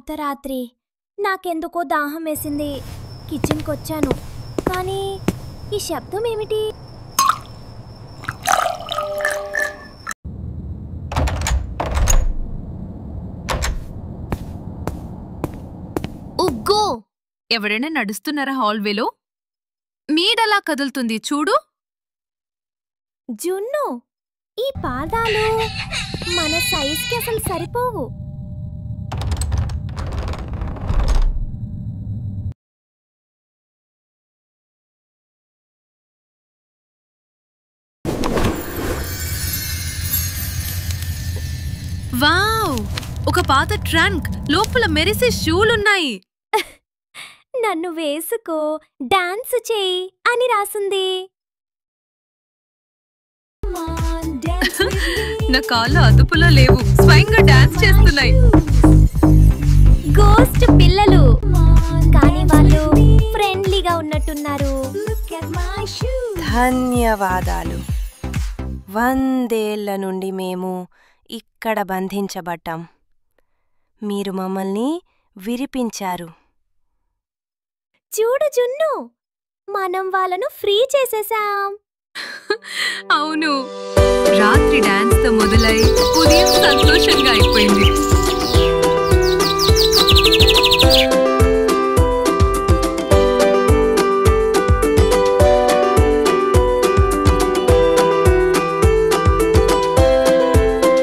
అర్ధరాత్రి నాకెందుకో దాహం వేసింది. కిచెన్కొచ్చాను, కానీ ఈ శబ్దం ఏమిటి? ఉగ్గో! ఎవరైనా నడుస్తున్నారా హాల్వేలో? నీడలా కదులుతుంది చూడు. జున్ను, ఈ పాదాలు మన సైజ్కి అసలు సరిపోవు. వావ్! ఒక పాత ట్రంక్, లోపల మెరిసే షూలున్నాయి. నన్ను వేసుకో, డాన్స్ చేయి అని రాసుంది. నా కాళ్ళు అదుపులో లేవు, స్వయంగా డాన్స్ చేస్తున్నాయి. గోస్ట్ పిల్లలు, కానీ వాళ్ళు ఫ్రెండ్లీగా ఉన్నట్టున్నారు. ధన్యవాదాలు. 100 ఏళ్ల నుండి మేము ఇక్కడ బంధించబడ్డాం. మీరు మమ్మల్ని విరిపించారు. చూడు జున్ను, మనం వాళ్ళను ఫ్రీ చేసేసాం. అవును, రాత్రి డాన్స్ తో మొదలై ఉదయం సంతోషంగా అయిపోయింది.